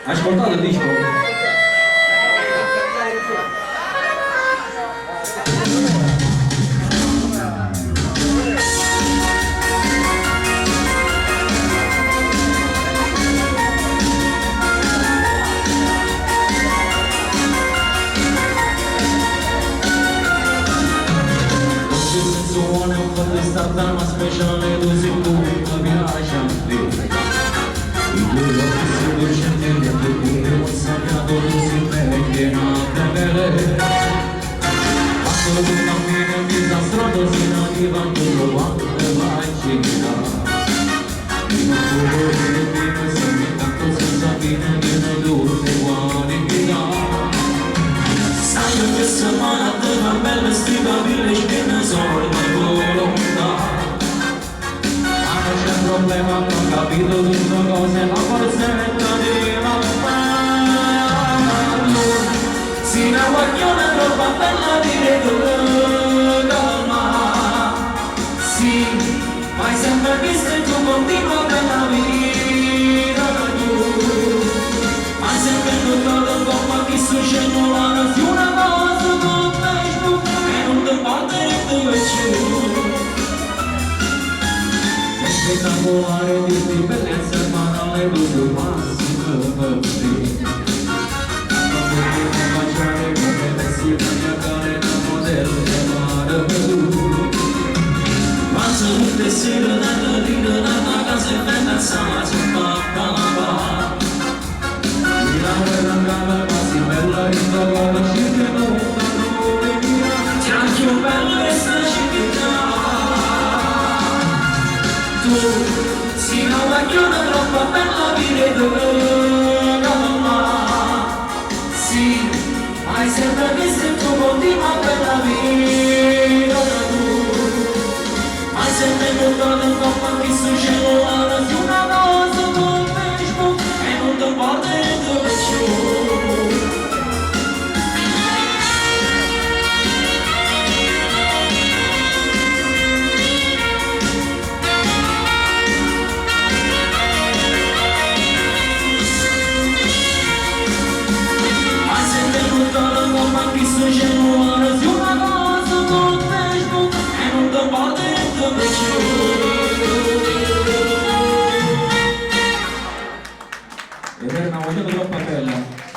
Ascoltate il disco. Stata una speciale dose tu mi piace a te. I tuoi occhi si dolcemente a te, ho sapiato così bene a bere. Quando tu cammini in disastroso si naviva tutto quanto vai a girare. In un colore di vino e sogni tanto senza fine che non tutte uguali vita. Sai che settimana te va bella stivabile che ne so il volontà. Ma non c'è problema, non ho capito tutte cose, ma forse di mamma. Si una guagliona troppo bella di calma. Sì, ma hai sempre visto e tu continua per la vita tu. Ma sempre tutto il corpo che succede la più una cosa con Facebook e non ti battere più. Spettacolare di bellezza banale, tutto